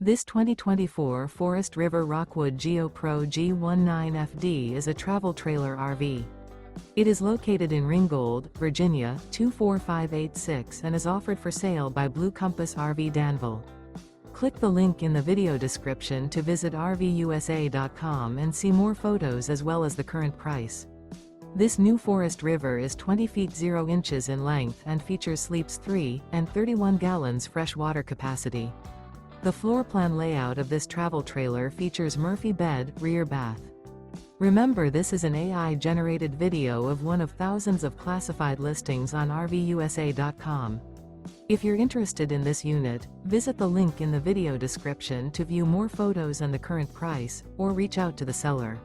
This 2024 Forest River Rockwood Geo Pro G19FD is a travel trailer RV. It is located in Ringgold, Virginia, 24586 and is offered for sale by Blue Compass RV Danville. Click the link in the video description to visit RVUSA.com and see more photos as well as the current price. This new Forest River is 20 feet 0 inches in length and features sleeps 3 and 31 gallons fresh water capacity. The floor plan layout of this travel trailer features Murphy bed, rear bath. Remember, this is an AI-generated video of one of thousands of classified listings on RVUSA.com. If you're interested in this unit, visit the link in the video description to view more photos and the current price, or reach out to the seller.